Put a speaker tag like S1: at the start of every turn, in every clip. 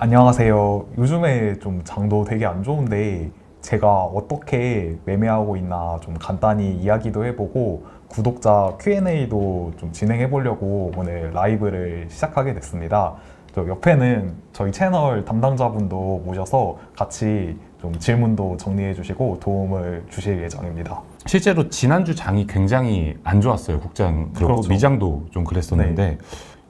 S1: 안녕하세요. 요즘에 좀 장도 되게 안 좋은데 제가 어떻게 매매하고 있나 좀 간단히 이야기도 해보고 구독자 Q&A도 좀 진행해 보려고 오늘 라이브를 시작하게 됐습니다. 저 옆에는 저희 채널 담당자분도 모셔서 같이 좀 질문도 정리해 주시고 도움을 주실 예정입니다.
S2: 실제로 지난주 장이 굉장히 안 좋았어요. 국장 그렇고
S1: 그렇죠.
S2: 미장도 좀 그랬었는데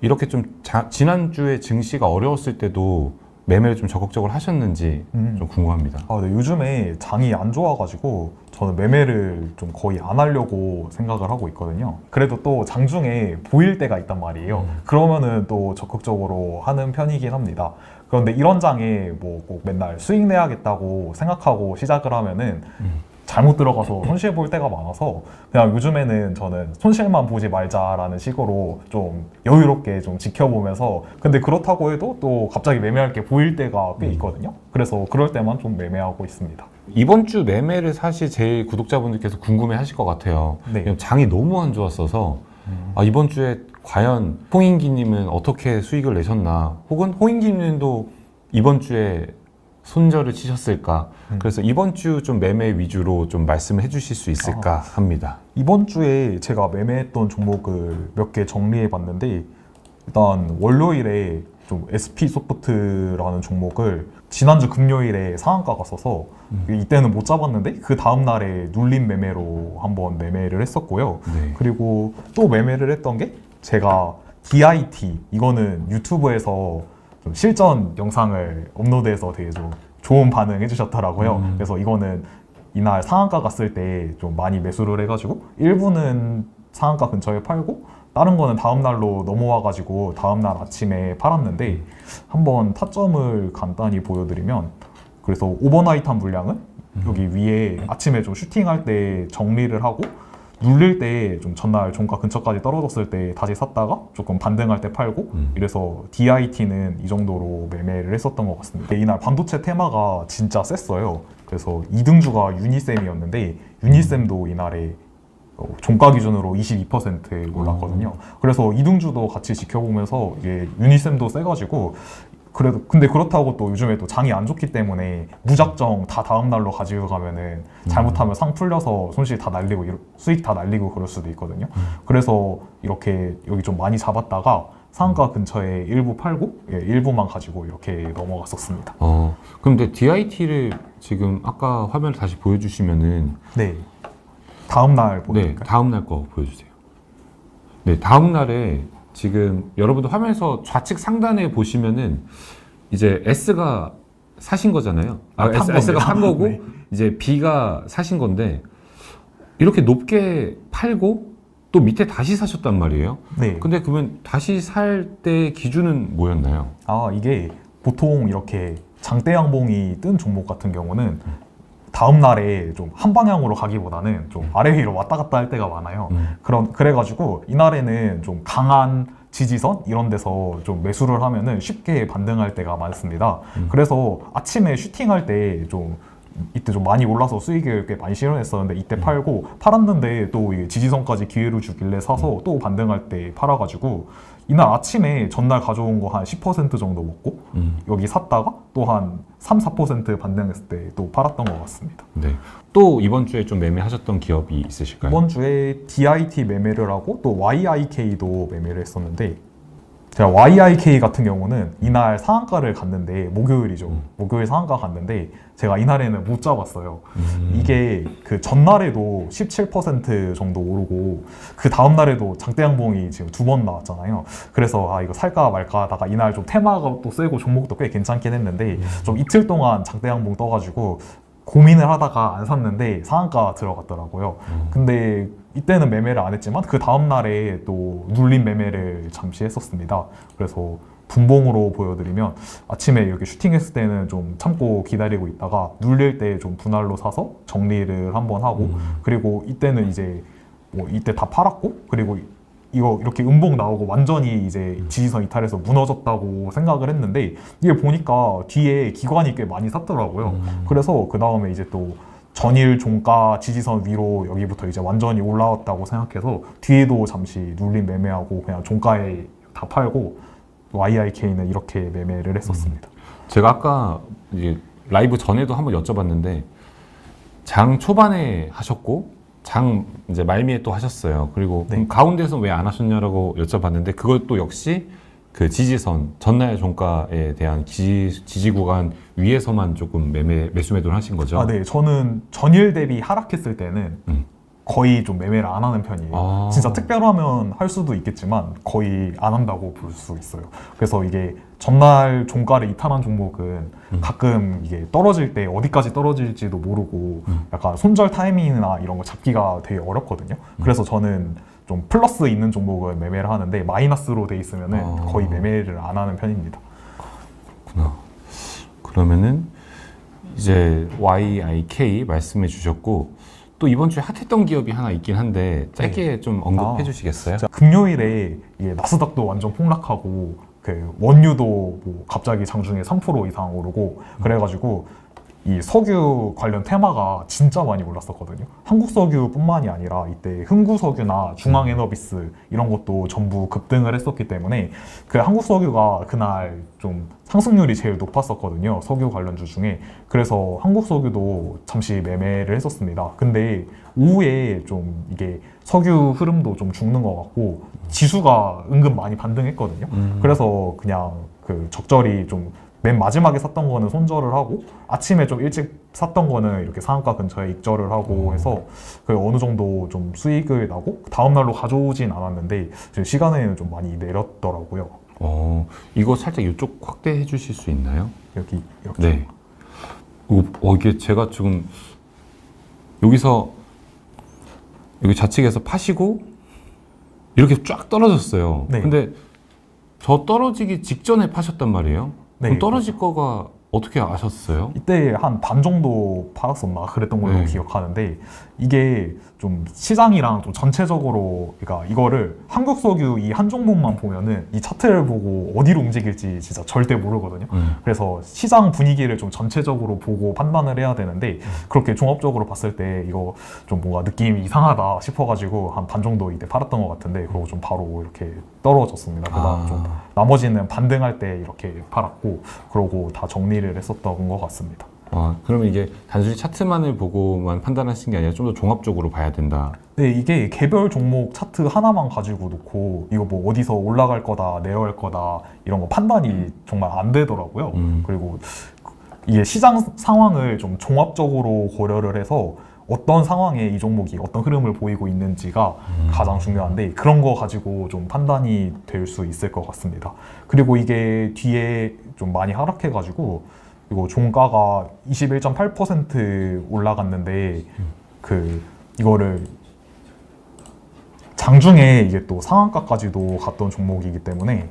S2: 이렇게 좀 지난주에 증시가 어려웠을 때도 매매를 좀 적극적으로 하셨는지 좀 궁금합니다.
S1: 네, 요즘에 장이 안 좋아가지고 저는 매매를 좀 거의 안 하려고 생각을 하고 있거든요. 그래도 또 장중에 보일 때가 있단 말이에요. 그러면은 또 적극적으로 하는 편이긴 합니다. 그런데 이런 장에 뭐 꼭 맨날 수익 내야겠다고 생각하고 시작을 하면은 잘못 들어가서 손실 볼 때가 많아서 그냥 요즘에는 저는 손실만 보지 말자라는 식으로 좀 여유롭게 좀 지켜보면서, 근데 그렇다고 해도 또 갑자기 매매할 게 보일 때가 꽤 있거든요. 그래서 그럴 때만 좀 매매하고 있습니다.
S2: 이번 주 매매를 사실 제일 구독자분들께서 궁금해 하실 것 같아요.
S1: 네.
S2: 왜냐면 장이 너무 안 좋았어서 이번 주에 과연 홍인기님은 어떻게 수익을 내셨나, 혹은 홍인기님도 이번 주에 손절을 치셨을까. 그래서 이번 주 좀 매매 위주로 좀 말씀을 해주실 수 있을까 합니다.
S1: 이번 주에 제가 매매했던 종목을 몇 개 정리해 봤는데, 일단 월요일에 좀 SP소프트라는 종목을 지난주 금요일에 상한가 갔어서 이때는 못 잡았는데 그 다음날에 눌림 매매로 한번 매매를 했었고요.
S2: 네.
S1: 그리고 또 매매를 했던 게 제가 DIT, 이거는 유튜브에서 좀 실전 영상을 업로드해서 되게 좀 좋은 반응 해주셨더라고요. 그래서 이거는 이날 상한가 갔을 때 좀 많이 매수를 해가지고 일부는 상한가 근처에 팔고 다른 거는 다음날로 넘어와가지고 다음날 아침에 팔았는데, 한번 타점을 간단히 보여드리면, 그래서 오버나이트한 물량은 여기 위에 아침에 좀 슈팅할 때 정리를 하고 눌릴 때 좀 전날 종가 근처까지 떨어졌을 때 다시 샀다가 조금 반등할 때 팔고, 이래서 DIT는 이 정도로 매매를 했었던 것 같습니다. 이날 반도체 테마가 진짜 셌어요. 그래서 2등주가 유니셈이었는데 유니셈도 이날에 종가 기준으로 22% 올랐거든요. 그래서 2등주도 같이 지켜보면서 이게 유니셈도 세가지고, 그래도 근데 그렇다고 또 요즘에 또 장이 안 좋기 때문에 무작정 다 다음 날로 가지고 가면은 잘못하면 상 풀려서 손실 다 날리고 수익 다 날리고 그럴 수도 있거든요. 그래서 이렇게 여기 좀 많이 잡았다가 상한가 근처에 일부 팔고 일부만 가지고 이렇게 넘어갔었습니다.
S2: 그런데 DIT를 지금 아까 화면을 다시 보여주시면은,
S1: 네. 다음 날
S2: 네,
S1: 보여드릴까요?
S2: 다음 날 거 보여주세요. 네, 다음 날에 지금 여러분들 화면에서 좌측 상단에 보시면은 이제 S가 사신 거잖아요. S가 산 거고
S1: 네.
S2: 이제 B가 사신 건데, 이렇게 높게 팔고 또 밑에 다시 사셨단 말이에요.
S1: 네.
S2: 근데 그러면 다시 살 때 기준은 뭐였나요?
S1: 이게 보통 이렇게 장대 양봉이 뜬 종목 같은 경우는 다음 날에 좀 한 방향으로 가기보다는 좀 아래 위로 왔다 갔다 할 때가 많아요. 그래가지고 이날에는 좀 강한 지지선 이런 데서 좀 매수를 하면은 쉽게 반등할 때가 많습니다. 그래서 아침에 슈팅할 때 좀 이때 좀 많이 올라서 수익을 꽤 많이 실현했었는데 이때 팔고, 팔았는데 또 이게 지지선까지 기회를 주길래 사서 또 반등할 때 팔아가지고 이날 아침에 전날 가져온 거 한 10% 정도 먹고 여기 샀다가 또 한 3, 4% 반등했을 때 또 팔았던 것 같습니다.
S2: 네. 또 이번 주에 좀 매매하셨던 기업이 있으실까요?
S1: 이번 주에 DIT 매매를 하고 또 YIK도 매매를 했었는데, 제가 YIK 같은 경우는 이날 상한가를 갔는데 목요일이죠. 목요일 상한가 갔는데 제가 이날에는 못 잡았어요. 이게 그 전날에도 17% 정도 오르고 그 다음날에도 장대 양봉이 지금 2번 나왔잖아요. 그래서 이거 살까 말까 하다가 이날 좀 테마가 또 세고 종목도 꽤 괜찮긴 했는데 좀 이틀 동안 장대 양봉 떠가지고 고민을 하다가 안 샀는데 상한가 들어갔더라고요. 근데 이때는 매매를 안 했지만 그 다음날에 또 눌림 매매를 잠시 했었습니다. 그래서 분봉으로 보여드리면 아침에 이렇게 슈팅했을 때는 좀 참고 기다리고 있다가 눌릴 때 좀 분할로 사서 정리를 한번 하고, 그리고 이때는 이제 뭐 이때 다 팔았고, 그리고 이거 이렇게 음봉 나오고 완전히 이제 지지선 이탈해서 무너졌다고 생각을 했는데 이게 보니까 뒤에 기관이 꽤 많이 샀더라고요. 그래서 그 다음에 이제 또 전일 종가 지지선 위로 여기부터 이제 완전히 올라왔다고 생각해서 뒤에도 잠시 눌림 매매하고 그냥 종가에 다 팔고 YIK는 이렇게 매매를 했었습니다.
S2: 제가 아까 이제 라이브 전에도 한번 여쭤봤는데 장 초반에 하셨고 장 이제 말미에 또 하셨어요. 그리고
S1: 네.
S2: 그럼 가운데서 왜 안 하셨냐라고 여쭤봤는데 그것도 역시 그 지지선 전날 종가에 대한 지지 구간 위에서만 조금 매수 매도를 하신 거죠?
S1: 아, 네. 저는 전일 대비 하락했을 때는 거의 좀 매매를 안 하는 편이에요.
S2: 아.
S1: 진짜 특별하면 할 수도 있겠지만 거의 안 한다고 볼 수 있어요. 그래서 이게 전날 종가를 이탈한 종목은 가끔 이게 떨어질 때 어디까지 떨어질지도 모르고 약간 손절 타이밍이나 이런 거 잡기가 되게 어렵거든요. 그래서 저는 좀 플러스 있는 종목은 매매를 하는데 마이너스로 돼 있으면은
S2: 아.
S1: 거의 매매를 안 하는 편입니다.
S2: 그렇구나. 그러면은 이제 YIK 말씀해 주셨고 또 이번 주에 핫했던 기업이 하나 있긴 한데 짧게 좀 언급해 주시겠어요?
S1: 자, 금요일에 이게 나스닥도 완전 폭락하고 그 원유도 뭐 갑자기 장중에 3% 이상 오르고 그래가지고 이 석유 관련 테마가 진짜 많이 올랐었거든요. 한국석유뿐만이 아니라 이때 흥구석유나 중앙에너비스 이런 것도 전부 급등을 했었기 때문에 그 한국석유가 그날 좀 상승률이 제일 높았었거든요. 석유 관련주 중에. 그래서 한국석유도 잠시 매매를 했었습니다. 근데 오후에 좀 이게 석유 흐름도 좀 죽는 것 같고 지수가 은근 많이 반등했거든요. 그래서 그냥 그 적절히 좀 맨 마지막에 샀던 거는 손절을 하고 아침에 좀 일찍 샀던 거는 이렇게 상한가 근처에 익절을 하고 해서 그 어느 정도 좀 수익을 나고 다음 날로 가져오진 않았는데 지금 시간에는 좀 많이 내렸더라고요.
S2: 이거 살짝 이쪽 확대해 주실 수 있나요?
S1: 여기 이렇게.
S2: 네. 이게 제가 지금 여기서 여기 좌측에서 파시고 이렇게 쫙 떨어졌어요.
S1: 네.
S2: 근데 저 떨어지기 직전에 파셨단 말이에요.
S1: 네.
S2: 그럼 떨어질 거가 어떻게 아셨어요?
S1: 이때 한 반 정도 팔았었나 그랬던 걸로
S2: 네.
S1: 기억하는데 이게 좀 시장이랑 좀 전체적으로 그러니까 이거를 한국석유 이 한 종목만 보면은 이 차트를 보고 어디로 움직일지 진짜 절대 모르거든요. 그래서 시장 분위기를 좀 전체적으로 보고 판단을 해야 되는데 그렇게 종합적으로 봤을 때 이거 좀 뭔가 느낌이 이상하다 싶어가지고 한 반 정도 이때 팔았던 것 같은데 그러고 좀 바로 이렇게 떨어졌습니다. 그다음 좀 나머지는 반등할 때 이렇게 팔았고 그러고 다 정리를 했었던 것 같습니다.
S2: 그러면 이게 단순히 차트만을 보고만 판단하신 게 아니라 좀 더 종합적으로 봐야 된다.
S1: 네, 이게 개별 종목 차트 하나만 가지고 놓고 이거 뭐 어디서 올라갈 거다, 내려갈 거다 이런 거 판단이 정말 안 되더라고요. 그리고 이게 시장 상황을 좀 종합적으로 고려를 해서 어떤 상황에 이 종목이 어떤 흐름을 보이고 있는지가 가장 중요한데 그런 거 가지고 좀 판단이 될 수 있을 것 같습니다. 그리고 이게 뒤에 좀 많이 하락해가지고 이거 종가가 21.8% 올라갔는데 그 이거를 장중에 이게 또 상한가까지도 갔던 종목이기 때문에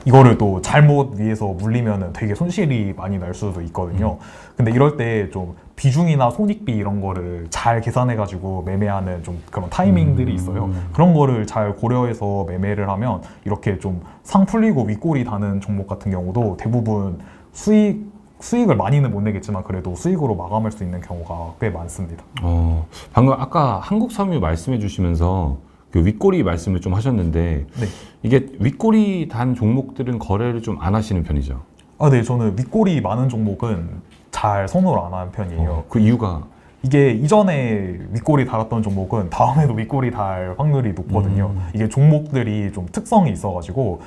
S1: 이거를 또 잘못 위에서 물리면은 되게 손실이 많이 날 수도 있거든요. 근데 이럴 때 좀 비중이나 손익비 이런 거를 잘 계산해가지고 매매하는 좀 그런 타이밍들이 있어요. 그런 거를 잘 고려해서 매매를 하면 이렇게 좀 상 풀리고 윗골이 다는 종목 같은 경우도 대부분 수익을 많이는 못 내겠지만 그래도 수익으로 마감할 수 있는 경우가 꽤 많습니다.
S2: 방금 아까 한국섬유 말씀해 주시면서 그 윗꼬리 말씀을 좀 하셨는데
S1: 네.
S2: 이게 윗꼬리 단 종목들은 거래를 좀 안 하시는 편이죠?
S1: 네, 저는 윗골이 많은 종목은 잘 선호를 안 하는 편이에요.
S2: 그 이유가
S1: 이게 이전에 윗골이 달았던 종목은 다음에도 윗골이 달 확률이 높거든요. 이게 종목들이 좀 특성이 있어가지고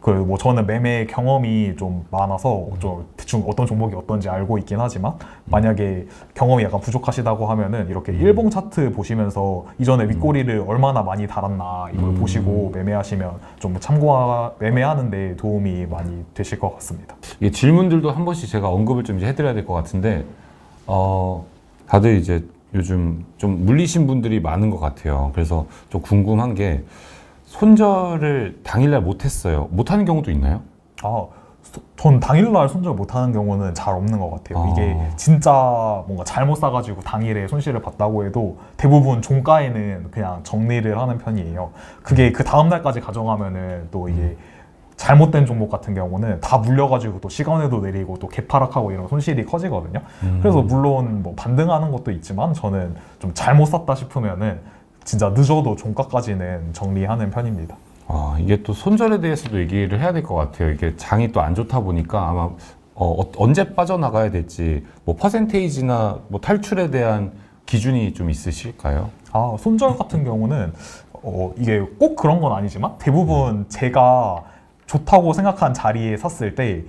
S1: 그 뭐 저는 매매 경험이 좀 많아서 좀 대충 어떤 종목이 어떤지 알고 있긴 하지만 만약에 경험이 약간 부족하시다고 하면은 이렇게 일봉 차트 보시면서 이전에 윗꼬리를 얼마나 많이 달았나 이걸 보시고 매매하시면 좀 매매하는데 도움이 많이 되실 것 같습니다.
S2: 이게 질문들도 한 번씩 제가 언급을 좀 이제 해드려야 될 것 같은데 다들 이제 요즘 좀 물리신 분들이 많은 것 같아요. 그래서 좀 궁금한 게 손절을 당일날 못했어요. 못하는 경우도 있나요?
S1: 전 당일날 손절 못하는 경우는 잘 없는 것 같아요. 이게 진짜 뭔가 잘못 사가지고 당일에 손실을 봤다고 해도 대부분 종가에는 그냥 정리를 하는 편이에요. 그게 그 다음날까지 가져가면은 또 이게 잘못된 종목 같은 경우는 다 물려가지고 또 시간에도 내리고 또 개파락하고 이런 손실이 커지거든요. 그래서 물론 뭐 반등하는 것도 있지만 저는 좀 잘못 샀다 싶으면은 진짜 늦어도 종가까지는 정리하는 편입니다.
S2: 이게 또 손절에 대해서도 얘기를 해야 될 것 같아요. 이게 장이 또 안 좋다 보니까 아마 언제 빠져나가야 될지 뭐 퍼센테이지나 뭐 탈출에 대한 기준이 좀 있으실까요?
S1: 손절 같은 경우는 이게 꼭 그런 건 아니지만 대부분 제가 좋다고 생각한 자리에 샀을 때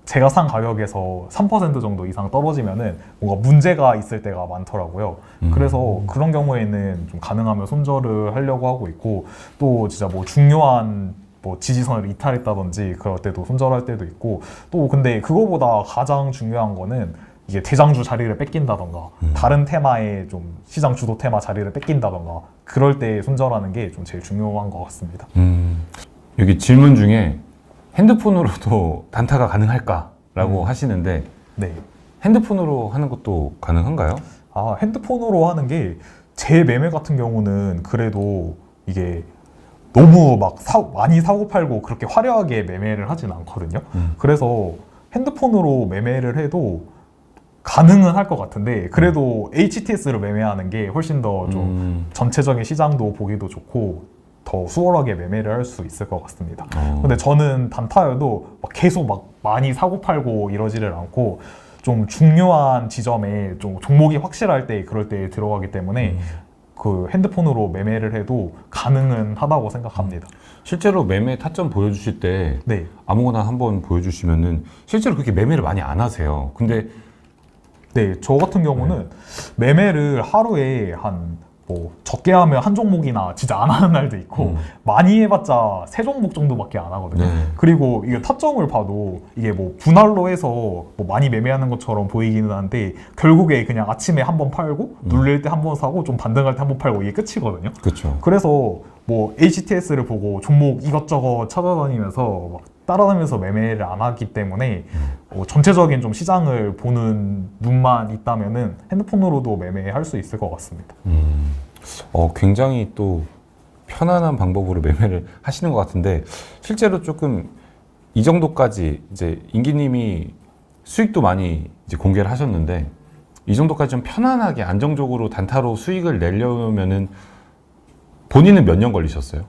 S1: 제가 산 가격에서 3% 정도 이상 떨어지면은 뭔가 문제가 있을 때가 많더라고요. 그래서 그런 경우에는 좀 가능하면 손절을 하려고 하고 있고, 또 진짜 뭐 중요한 뭐 지지선을 이탈했다든지 그럴 때도 손절할 때도 있고, 또 근데 그거보다 가장 중요한 거는 이게 대장주 자리를 뺏긴다던가 다른 테마의 좀 시장 주도 테마 자리를 뺏긴다던가 그럴 때 손절하는 게 좀 제일 중요한 것 같습니다.
S2: 여기 질문 중에 핸드폰으로도 단타가 가능할까라고 하시는데
S1: 네.
S2: 핸드폰으로 하는 것도 가능한가요?
S1: 핸드폰으로 하는 게 제 매매 같은 경우는 그래도 이게 너무 막 많이 사고 팔고 그렇게 화려하게 매매를 하진 않거든요. 그래서 핸드폰으로 매매를 해도 가능은 할 것 같은데, 그래도 HTS로 매매하는 게 훨씬 더 좀 전체적인 시장도 보기도 좋고 더 수월하게 매매를 할 수 있을 것 같습니다. 근데 저는 단타여도 막 계속 막 많이 사고 팔고 이러지를 않고 좀 중요한 지점에 좀 종목이 확실할 때 그럴 때 들어가기 때문에 그 핸드폰으로 매매를 해도 가능은 하다고 생각합니다.
S2: 실제로 매매 타점 보여주실 때
S1: 네.
S2: 아무거나 한번 보여주시면은 실제로 그렇게 매매를 많이 안 하세요. 근데
S1: 네, 저 같은 경우는 매매를 하루에 뭐 적게 하면 한 종목이나 진짜 안 하는 날도 있고 많이 해봤자 세 종목 정도밖에 안 하거든요.
S2: 네.
S1: 그리고 이게 타점을 봐도 이게 뭐 분할로 해서 뭐 많이 매매하는 것처럼 보이기는 한데 결국에 그냥 아침에 한번 팔고 눌릴 때 한번 사고 좀 반등할 때 한번 팔고 이게 끝이거든요.
S2: 그렇죠.
S1: 그래서 뭐 HTS를 보고 종목 이것저것 찾아다니면서 막 따라다니면서 매매를 안 하기 때문에 전체적인 좀 시장을 보는 눈만 있다면은 핸드폰으로도 매매할 수 있을 것 같습니다.
S2: 굉장히 또 편안한 방법으로 매매를 하시는 것 같은데 실제로 조금 이 정도까지 이제 임기님이 수익도 많이 이제 공개를 하셨는데 이 정도까지 좀 편안하게 안정적으로 단타로 수익을 내려면은 본인은 몇 년 걸리셨어요?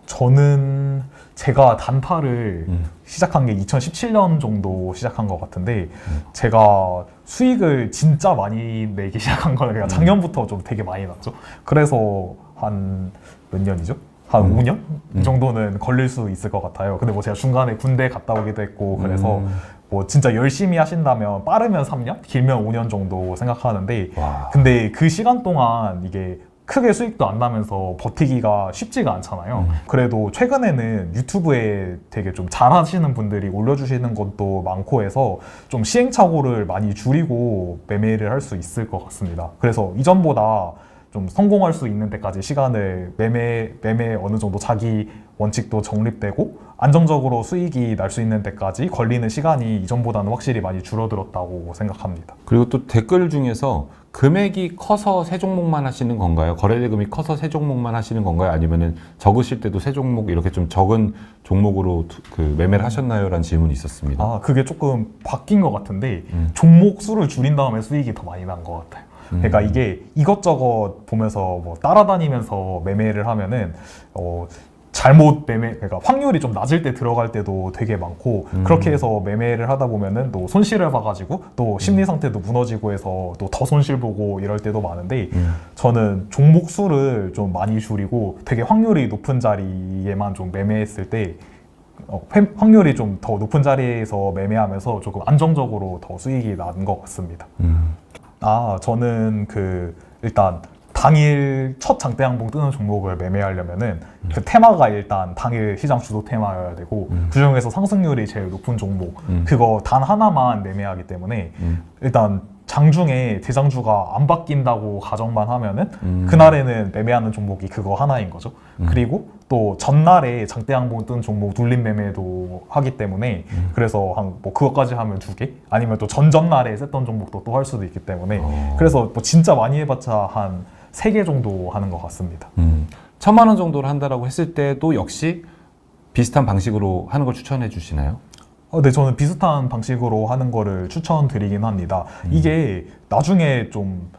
S1: 저는 제가 단타를 시작한 게 2017년 정도 시작한 것 같은데 제가 수익을 진짜 많이 내기 시작한 거는 그냥 작년부터 좀 되게 많이 났죠. 그래서 한 몇 년이죠? 한 5년? 이 정도는 걸릴 수 있을 것 같아요. 근데 뭐 제가 중간에 군대 갔다 오기도 했고 그래서 뭐 진짜 열심히 하신다면 빠르면 3년? 길면 5년 정도 생각하는데
S2: 와.
S1: 근데 그 시간 동안 이게 크게 수익도 안 나면서 버티기가 쉽지가 않잖아요. 그래도 최근에는 유튜브에 되게 좀 잘하시는 분들이 올려주시는 것도 많고 해서 좀 시행착오를 많이 줄이고 매매를 할 수 있을 것 같습니다. 그래서 이전보다 좀 성공할 수 있는 데까지 시간을 매매 어느 정도 자기 원칙도 정립되고 안정적으로 수익이 날 수 있는 데까지 걸리는 시간이 이전보다는 확실히 많이 줄어들었다고 생각합니다.
S2: 그리고 또 댓글 중에서 금액이 커서 세 종목만 하시는 건가요? 거래대금이 커서 세 종목만 하시는 건가요? 아니면은 적으실 때도 세 종목 이렇게 좀 적은 종목으로 그 매매를 하셨나요? 라는 질문이 있었습니다.
S1: 그게 조금 바뀐 것 같은데 종목 수를 줄인 다음에 수익이 더 많이 난 것 같아요. 그러니까 이게 이것저것 보면서 뭐 따라다니면서 매매를 하면은 잘못 그러니까 확률이 좀 낮을 때 들어갈 때도 되게 많고 그렇게 해서 매매를 하다 보면은 또 손실을 봐가지고 또 심리 상태도 무너지고 해서 또 더 손실 보고 이럴 때도 많은데 저는 종목 수를 좀 많이 줄이고 되게 확률이 높은 자리에만 좀 매매했을 때 확률이 좀 더 높은 자리에서 매매하면서 조금 안정적으로 더 수익이 난 것 같습니다. 저는 일단 당일 첫 장대 항봉 뜨는 종목을 매매하려면은 그 테마가 일단 당일 시장 주도 테마여야 되고 그중에서 상승률이 제일 높은 종목 그거 단 하나만 매매하기 때문에 일단 장중에 대장주가 안 바뀐다고 가정만 하면은 그날에는 매매하는 종목이 그거 하나인 거죠. 그리고 또 전날에 장대 항봉 뜬 종목 눌림 매매도 하기 때문에 그래서 뭐 그것까지 하면 2개 아니면 또 전전날에 셌던 종목도 또 할 수도 있기 때문에 그래서 뭐 진짜 많이 해봤자 한 3개 정도 하는 것 같습니다.
S2: 1,000만 원 정도를 한다라고 했을 때도 역시 비슷한 방식으로 하는 걸 추천해 주시나요?
S1: 네, 저는 비슷한 방식으로 하는 거를 추천드리긴 합니다. 이게 나중에 좀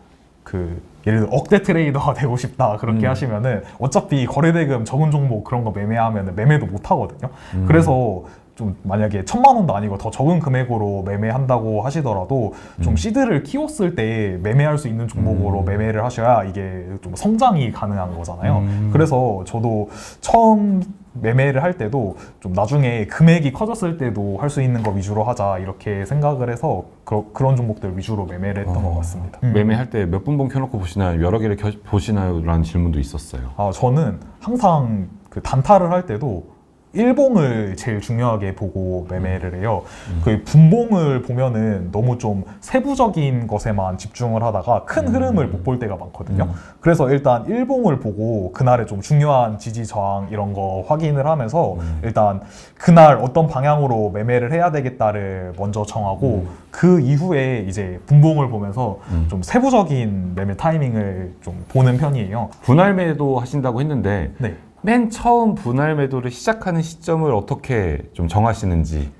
S1: 예를 들어 억대 트레이더가 되고 싶다 그렇게 하시면은 어차피 거래대금 적은 종목 그런 거 매매하면 매매도 못 하거든요. 그래서 좀 만약에 1,000만 원도 아니고 더 적은 금액으로 매매한다고 하시더라도 좀 시드를 키웠을 때 매매할 수 있는 종목으로 매매를 하셔야 이게 좀 성장이 가능한 거잖아요. 그래서 저도 처음 매매를 할 때도 좀 나중에 금액이 커졌을 때도 할 수 있는 거 위주로 하자 이렇게 생각을 해서 그런 종목들 위주로 매매를 했던 것 같습니다.
S2: 매매할 때 몇 분봉 켜놓고 보시나요? 여러 개를 보시나요? 라는 질문도 있었어요.
S1: 저는 항상 그 단타를 할 때도 일봉을 제일 중요하게 보고 매매를 해요. 그 분봉을 보면은 너무 좀 세부적인 것에만 집중을 하다가 큰 흐름을 못 볼 때가 많거든요. 그래서 일단 일봉을 보고 그날의 좀 중요한 지지 저항 이런 거 확인을 하면서 일단 그날 어떤 방향으로 매매를 해야 되겠다를 먼저 정하고 그 이후에 이제 분봉을 보면서 좀 세부적인 매매 타이밍을 좀 보는 편이에요.
S2: 분할 매도 하신다고 했는데
S1: 네.
S2: 맨 처음 분할 매도를 시작하는 시점을 어떻게 좀 정하시는지.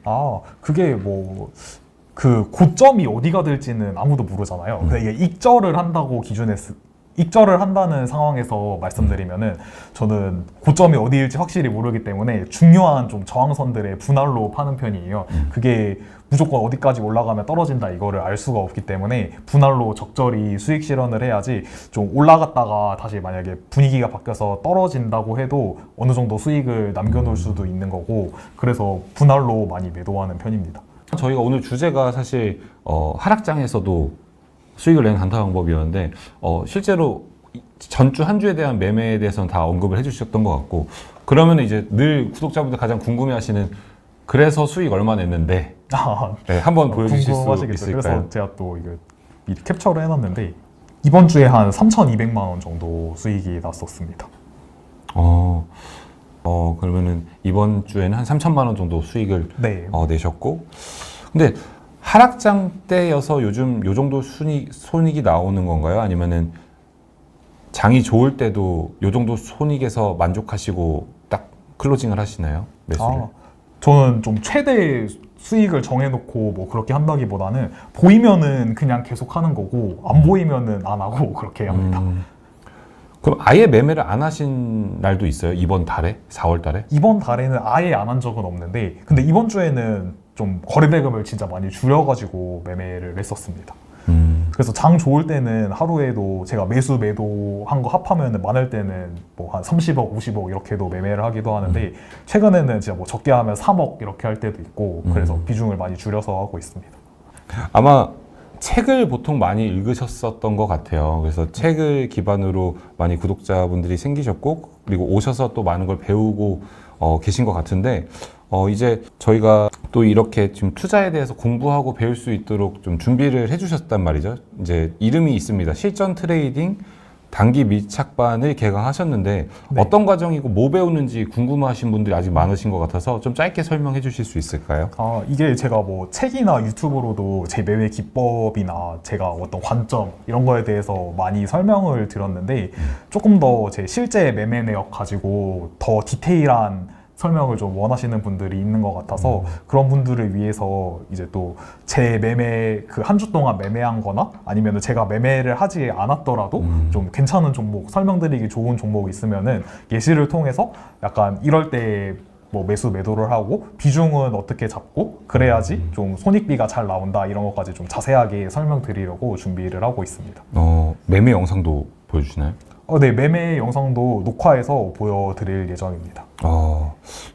S1: 그게 뭐, 그 고점이 어디가 될지는 아무도 모르잖아요. 근데 이게 익절을 한다고 익절을 한다는 상황에서 말씀드리면은 저는 고점이 어디일지 확실히 모르기 때문에 중요한 좀 저항선들의 분할로 파는 편이에요. 그게 무조건 어디까지 올라가면 떨어진다 이거를 알 수가 없기 때문에 분할로 적절히 수익 실현을 해야지 좀 올라갔다가 다시 만약에 분위기가 바뀌어서 떨어진다고 해도 어느 정도 수익을 남겨놓을 수도 있는 거고 그래서 분할로 많이 매도하는 편입니다.
S2: 저희가 오늘 주제가 사실 하락장에서도 수익을 내는 단타 방법이었는데 실제로 전주 한 주에 대한 매매에 대해서는 다 언급을 해주셨던 것 같고 그러면 이제 늘 구독자분들 가장 궁금해하시는 그래서 수익 얼마 냈는데 네, 한번 보여주실 수 있을까요?
S1: 그래서 제가 또 이거 미리 캡처를 해놨는데 이번 주에 한 3,200만 원 정도 수익이 났었습니다.
S2: 그러면은 이번 주에는 한 3천만 원 정도 수익을
S1: 네.
S2: 내셨고 근데 하락장 때여서 요즘 요 정도 손익이 나오는 건가요? 아니면은 장이 좋을 때도 요 정도 손익에서 만족하시고 딱 클로징을 하시나요? 매수를?
S1: 저는 좀 최대 수익을 정해놓고 뭐 그렇게 한다기보다는 보이면은 그냥 계속 하는 거고 안 보이면은 안 하고 그렇게 합니다.
S2: 그럼 아예 매매를 안 하신 날도 있어요? 이번 달에? 4월 달에?
S1: 이번 달에는 아예 안 한 적은 없는데 근데 이번 주에는 좀 거래대금을 진짜 많이 줄여가지고 매매를 했었습니다. 그래서 장 좋을 때는 하루에도 제가 매도한 거 합하면 많을 때는 뭐 한 30억, 50억 이렇게도 매매를 하기도 하는데 최근에는 진짜 뭐 적게 하면 3억 이렇게 할 때도 있고 그래서 비중을 많이 줄여서 하고 있습니다.
S2: 아마 책을 보통 많이 읽으셨었던 것 같아요. 그래서 책을 기반으로 많이 구독자분들이 생기셨고 그리고 오셔서 또 많은 걸 배우고 계신 것 같은데 이제 저희가 또 이렇게 지금 투자에 대해서 공부하고 배울 수 있도록 좀 준비를 해주셨단 말이죠. 이제 이름이 있습니다. 실전 트레이딩 단기 밀착반을 개강하셨는데
S1: 네.
S2: 어떤 과정이고 뭐 배우는지 궁금하신 분들이 아직 많으신 것 같아서 좀 짧게 설명해 주실 수 있을까요?
S1: 이게 제가 뭐 책이나 유튜브로도 제 매매 기법이나 제가 어떤 관점 이런 거에 대해서 많이 설명을 드렸는데 조금 더 제 실제 매매 내역 가지고 더 디테일한 설명을 좀 원하시는 분들이 있는 것 같아서 그런 분들을 위해서 이제 또 제 매매 그 한 주 동안 매매한 거나 아니면 제가 매매를 하지 않았더라도 좀 괜찮은 종목 설명드리기 좋은 종목이 있으면은 예시를 통해서 약간 이럴 때 뭐 매도를 하고 비중은 어떻게 잡고 그래야지 좀 손익비가 잘 나온다 이런 것까지 좀 자세하게 설명드리려고 준비를 하고 있습니다.
S2: 매매 영상도 보여주시나요?
S1: 네, 매매 영상도 녹화해서 보여드릴 예정입니다.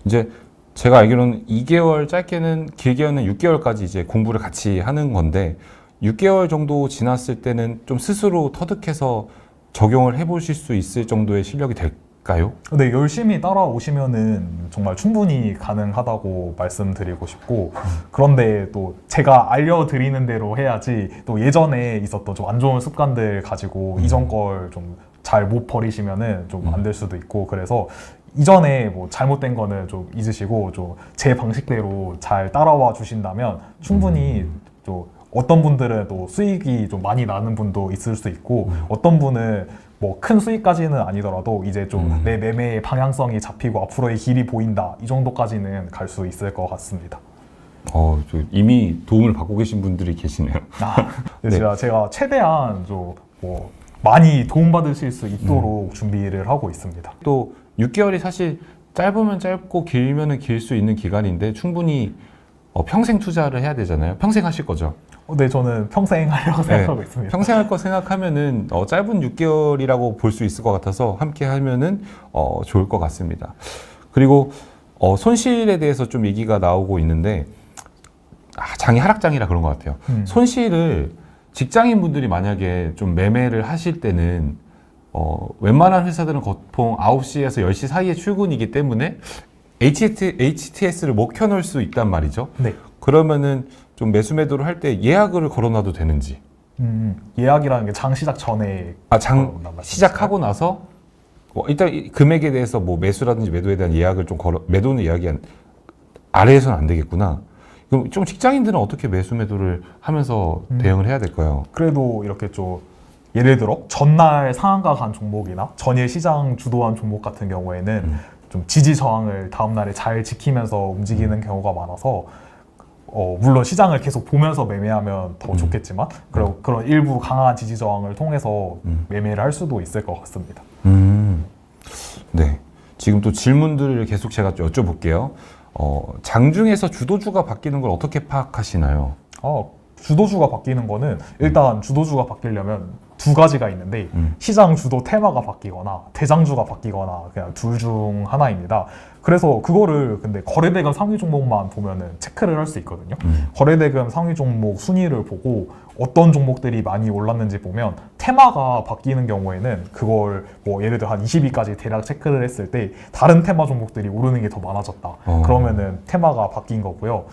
S2: 이제 제가 알기로는 2개월 짧게는 길게는 6개월까지 이제 공부를 같이 하는 건데 6개월 정도 지났을 때는 좀 스스로 터득해서 적용을 해보실 수 있을 정도의 실력이 될까요?
S1: 네, 열심히 따라오시면은 정말 충분히 가능하다고 말씀드리고 싶고 그런데 또 제가 알려드리는 대로 해야지 또 예전에 있었던 좀 안 좋은 습관들 가지고 이전 걸 좀 잘 못 버리시면은 좀 안 될 수도 있고 그래서 이전에 뭐 잘못된 거는 좀 잊으시고 좀 제 방식대로 잘 따라와 주신다면 충분히 또 어떤 분들은 또 수익이 좀 많이 나는 분도 있을 수 있고 어떤 분은 뭐 큰 수익까지는 아니더라도 이제 좀 내 매매의 방향성이 잡히고 앞으로의 길이 보인다 이 정도까지는 갈 수 있을 것 같습니다.
S2: 이미 도움을 받고 계신 분들이 계시네요.
S1: 네. 제가 최대한 좀 뭐 많이 도움받으실 수 있도록 준비를 하고 있습니다.
S2: 또 6개월이 사실 짧으면 짧고 길면은 길 수 있는 기간인데 충분히 평생 투자를 해야 되잖아요. 평생 하실 거죠?
S1: 네, 저는 평생 하려고 생각하고 있습니다.
S2: 평생 할 거 생각하면은 짧은 6개월이라고 볼 수 있을 것 같아서 함께 하면은 좋을 것 같습니다. 그리고 손실에 대해서 좀 얘기가 나오고 있는데 장이 하락장이라 그런 것 같아요. 손실을 직장인분들이 만약에 좀 매매를 하실 때는 웬만한 회사들은 보통 9시에서 10시 사이에 출근이기 때문에 HTS를 못 켜놓을 수 있단 말이죠.
S1: 네.
S2: 그러면은 좀 매수 매도를 할 때 예약을 걸어놔도 되는지.
S1: 예약이라는 게 장 시작 전에
S2: 장 시작하고 나서 일단 이 금액에 대해서 뭐 매수라든지 매도에 대한 예약을 좀 매도는 예약이 아래에서는 안 되겠구나. 그럼 좀 직장인들은 어떻게 매수 매도를 하면서 대응을 해야 될까요?
S1: 그래도 이렇게 좀 예를 들어 전날 상한가 간 종목이나 전일 시장 주도한 종목 같은 경우에는 좀 지지 저항을 다음 날에 잘 지키면서 움직이는 경우가 많아서 물론 시장을 계속 보면서 매매하면 더 좋겠지만 그런 일부 강한 지지 저항을 통해서 매매를 할 수도 있을 것 같습니다.
S2: 네. 지금 또 질문들을 계속 제가 여쭤볼게요. 장중에서 주도주가 바뀌는 걸 어떻게 파악하시나요?
S1: 주도주가 바뀌는 거는 일단 주도주가 바뀌려면 두 가지가 있는데 시장 주도 테마가 바뀌거나 대장주가 바뀌거나 그냥 둘 중 하나입니다. 그래서 그거를 근데 거래대금 상위 종목만 보면은 체크를 할 수 있거든요. 거래대금 상위 종목 순위를 보고 어떤 종목들이 많이 올랐는지 보면 테마가 바뀌는 경우에는 그걸 뭐 예를 들어 한 20위까지 대략 체크를 했을 때 다른 테마 종목들이 오르는 게 더 많아졌다. 그러면은 테마가 바뀐 거고요.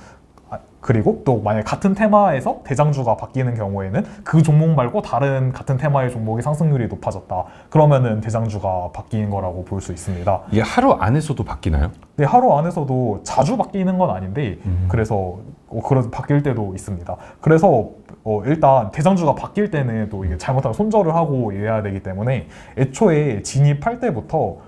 S1: 그리고 또 만약 같은 테마에서 대장주가 바뀌는 경우에는 그 종목 말고 다른 같은 테마의 종목이 상승률이 높아졌다. 그러면은 대장주가 바뀐 거라고 볼 수 있습니다.
S2: 이게 하루 안에서도 바뀌나요?
S1: 네, 하루 안에서도 자주 바뀌는 건 아닌데 그래서 그런 바뀔 때도 있습니다. 그래서 일단 대장주가 바뀔 때는 또 이게 잘못하면 손절을 하고 이래야 되기 때문에 애초에 진입할 때부터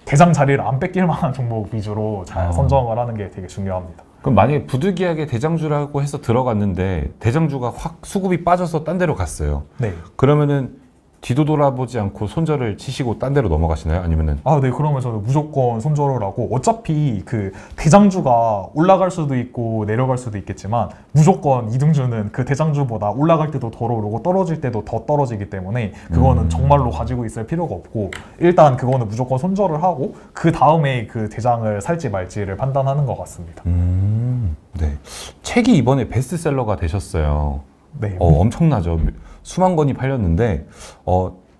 S1: 대장 자리를 안 뺏길 만한 종목 위주로 잘 선정을 하는 게 되게 중요합니다.
S2: 그럼 만약에 부득이하게 대장주라고 해서 들어갔는데 대장주가 확 수급이 빠져서 딴 데로 갔어요.
S1: 네.
S2: 그러면은 뒤도 돌아보지 않고 손절을 치시고 딴 데로 넘어가시나요? 아니면은?
S1: 네. 그러면 저는 무조건 손절을 하고 어차피 그 대장주가 올라갈 수도 있고 내려갈 수도 있겠지만 무조건 이등주는 그 대장주보다 올라갈 때도 덜 오르고 떨어질 때도 더 떨어지기 때문에 그거는 정말로 가지고 있을 필요가 없고 일단 그거는 무조건 손절을 하고 그 다음에 그 대장을 살지 말지를 판단하는 것 같습니다.
S2: 네. 책이 이번에 베스트셀러가 되셨어요.
S1: 네.
S2: 엄청나죠. 수만 권이 팔렸는데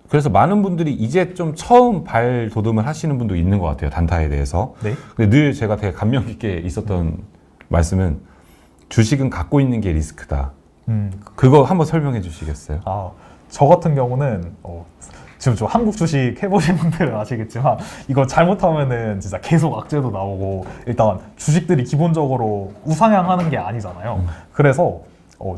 S2: 그래서 많은 분들이 이제 좀 처음 발돋움을 하시는 분도 있는 것 같아요. 단타에 대해서.
S1: 네.
S2: 근데 늘 제가 되게 감명 깊게 있었던 말씀은 주식은 갖고 있는 게 리스크다. 그거 한번 설명해 주시겠어요?
S1: 저 같은 경우는 지금 좀 한국 주식 해보신 분들은 아시겠지만 이거 잘못하면은 진짜 계속 악재도 나오고 일단 주식들이 기본적으로 우상향하는 게 아니잖아요. 그래서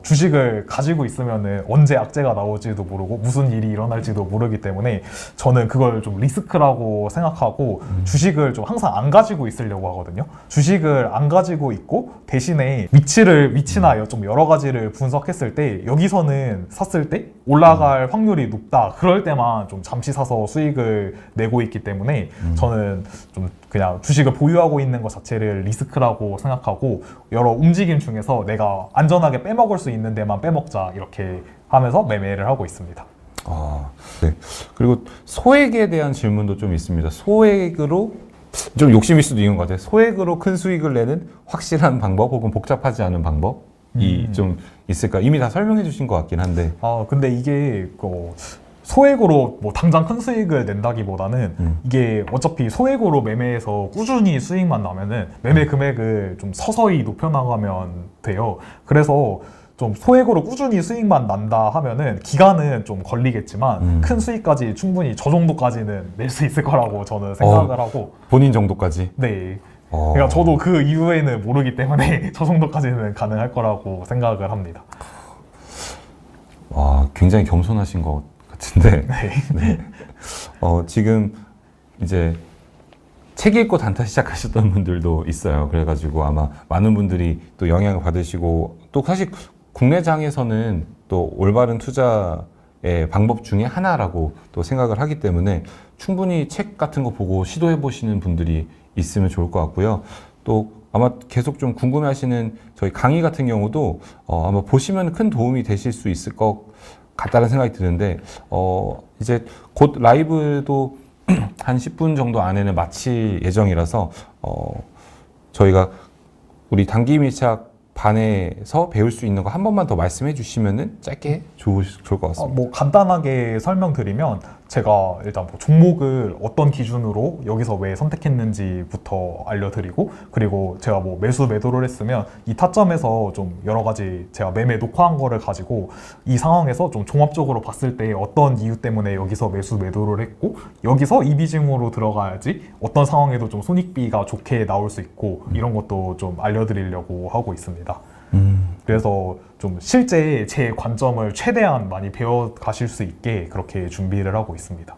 S1: 주식을 가지고 있으면은 언제 악재가 나올지도 모르고 무슨 일이 일어날지도 모르기 때문에 저는 그걸 좀 리스크라고 생각하고 주식을 좀 항상 안 가지고 있으려고 하거든요. 주식을 안 가지고 있고 대신에 위치나 좀 여러 가지를 분석했을 때 여기서는 샀을 때 올라갈 확률이 높다. 그럴 때만 좀 잠시 사서 수익을 내고 있기 때문에 저는 좀 그냥 주식을 보유하고 있는 것 자체를 리스크라고 생각하고 여러 움직임 중에서 내가 안전하게 빼먹을 수 있는 데만 빼먹자 이렇게 하면서 매매를 하고 있습니다.
S2: 네. 그리고 소액에 대한 질문도 좀 있습니다. 소액으로 좀 욕심일 수도 있는 것 같아요. 소액으로 큰 수익을 내는 확실한 방법 혹은 복잡하지 않은 방법이 좀 있을까? 이미 다 설명해 주신 것 같긴 한데.
S1: 근데 이게 소액으로 뭐 당장 큰 수익을 낸다기보다는 이게 어차피 소액으로 매매해서 꾸준히 수익만 나면은 매매 금액을 좀 서서히 높여나가면 돼요. 그래서 좀 소액으로 꾸준히 수익만 난다 하면은 기간은 좀 걸리겠지만 큰 수익까지 충분히 저 정도까지는 낼 수 있을 거라고 저는 생각을 하고
S2: 본인 정도까지?
S1: 네. 그러니까 저도 그 이후에는 모르기 때문에 저 정도까지는 가능할 거라고 생각을 합니다.
S2: 굉장히 겸손하신 것 같은데.
S1: 네.
S2: 네. 지금 이제 책 읽고 단타 시작하셨던 분들도 있어요. 그래가지고 아마 많은 분들이 또 영향을 받으시고 또 사실 국내 장에서는 또 올바른 투자 방법 중에 하나라고 또 생각을 하기 때문에 충분히 책 같은 거 보고 시도해 보시는 분들이 있으면 좋을 것 같고요. 또 아마 계속 좀 궁금해하시는 저희 강의 같은 경우도 아마 보시면 큰 도움이 되실 수 있을 것 같다는 생각이 드는데 이제 곧 라이브도 한 10분 정도 안에는 마칠 예정이라서 저희가 우리 단기 밀착 반에서 배울 수 있는 거 한 번만 더 말씀해 주시면은 짧게 좋을 것 같습니다.
S1: 뭐 간단하게 설명드리면 제가 일단 뭐 종목을 어떤 기준으로 여기서 왜 선택했는지부터 알려드리고, 그리고 제가 뭐 매수 매도를 했으면 이 타점에서 좀 여러 가지 제가 매매 녹화한 거를 가지고 이 상황에서 좀 종합적으로 봤을 때 어떤 이유 때문에 여기서 매수 매도를 했고, 여기서 이 비중으로 들어가야지 어떤 상황에도 좀 손익비가 좋게 나올 수 있고, 이런 것도 좀 알려드리려고 하고 있습니다. 그래서 좀 실제 제 관점을 최대한 많이 배워 가실 수 있게 그렇게 준비를 하고 있습니다.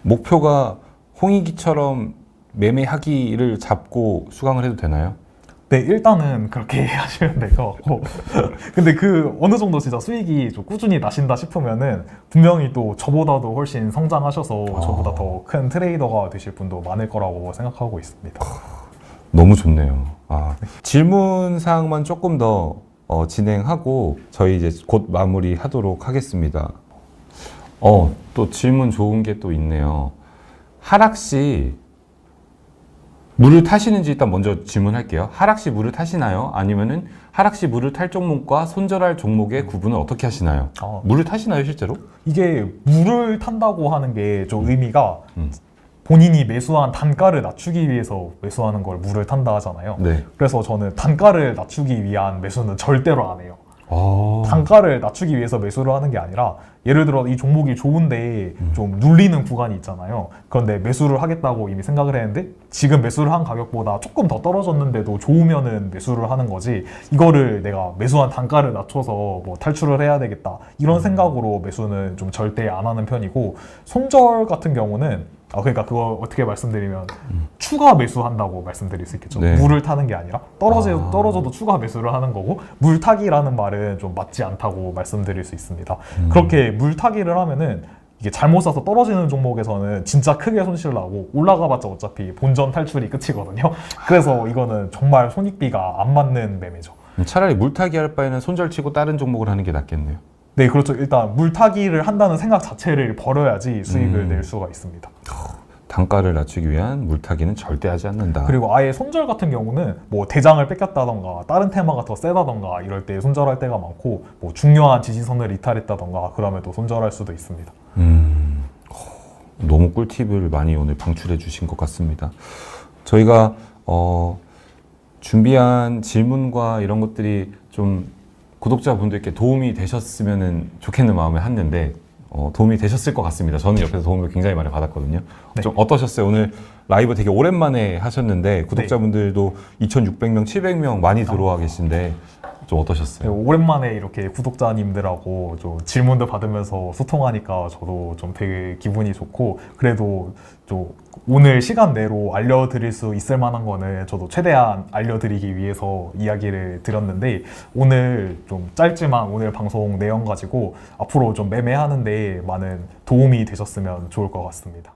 S2: 목표가 홍익이처럼 매매하기를 잡고 수강을 해도 되나요?
S1: 네, 일단은 그렇게 하시면 될 것 같고, 근데 그 어느 정도 진짜 수익이 좀 꾸준히 나신다 싶으면은 분명히 또 저보다도 훨씬 성장하셔서 저보다 더 큰 트레이더가 되실 분도 많을 거라고 생각하고 있습니다.
S2: 너무 좋네요. 질문 사항만 조금 더 진행하고 저희 이제 곧 마무리하도록 하겠습니다. 또 질문 좋은 게 또 있네요. 하락시 물을 타시는지 일단 먼저 질문할게요. 하락시 물을 타시나요? 아니면은 하락시 물을 탈 종목과 손절할 종목의 구분을 어떻게 하시나요? 물을 타시나요, 실제로?
S1: 이게 물을 탄다고 하는 게 좀 의미가 본인이 매수한 단가를 낮추기 위해서 매수하는 걸 물을 탄다 하잖아요.
S2: 네.
S1: 그래서 저는 단가를 낮추기 위한 매수는 절대로 안 해요. 단가를 낮추기 위해서 매수를 하는 게 아니라, 예를 들어 이 종목이 좋은데 좀 눌리는 구간이 있잖아요. 그런데 매수를 하겠다고 이미 생각을 했는데 지금 매수를 한 가격보다 조금 더 떨어졌는데도 좋으면은 매수를 하는 거지, 이거를 내가 매수한 단가를 낮춰서 뭐 탈출을 해야 되겠다 이런 생각으로 매수는 좀 절대 안 하는 편이고, 손절 같은 경우는 그러니까 그거 어떻게 말씀드리면 추가 매수한다고 말씀드릴 수 있겠죠.
S2: 네.
S1: 물을 타는 게 아니라 떨어져도 추가 매수를 하는 거고, 물타기라는 말은 좀 맞지 않다고 말씀드릴 수 있습니다. 그렇게 물타기를 하면은 이게 잘못 사서 떨어지는 종목에서는 진짜 크게 손실 나고, 올라가봤자 어차피 본전 탈출이 끝이거든요. 그래서 이거는 정말 손익비가 안 맞는 매매죠.
S2: 차라리 물타기 할 바에는 손절치고 다른 종목을 하는 게 낫겠네요.
S1: 네, 그렇죠. 일단 물타기를 한다는 생각 자체를 버려야지 수익을 낼 수가 있습니다.
S2: 단가를 낮추기 위한 물타기는 절대 하지 않는다.
S1: 그리고 아예 손절 같은 경우는 뭐 대장을 뺏겼다던가 다른 테마가 더 세다던가 이럴 때 손절할 때가 많고, 뭐 중요한 지지선을 이탈했다던가 그러면 또 손절할 수도 있습니다.
S2: 너무 꿀팁을 많이 오늘 방출해 주신 것 같습니다. 저희가 준비한 질문과 이런 것들이 좀 구독자분들께 도움이 되셨으면 좋겠는 마음에 했는데 도움이 되셨을 것 같습니다. 저는 옆에서 도움을 굉장히 많이 받았거든요.
S1: 네.
S2: 좀 어떠셨어요? 오늘 라이브 되게 오랜만에 하셨는데 구독자분들도 2,600명, 700명 많이 들어와 계신데 좀 어떠셨어요?
S1: 네, 오랜만에 이렇게 구독자님들하고 좀 질문도 받으면서 소통하니까 저도 좀 되게 기분이 좋고, 그래도 좀 오늘 시간 내로 알려드릴 수 있을 만한 거는 저도 최대한 알려드리기 위해서 이야기를 드렸는데, 오늘 좀 짧지만 오늘 방송 내용 가지고 앞으로 좀 매매하는데 많은 도움이 되셨으면 좋을 것 같습니다.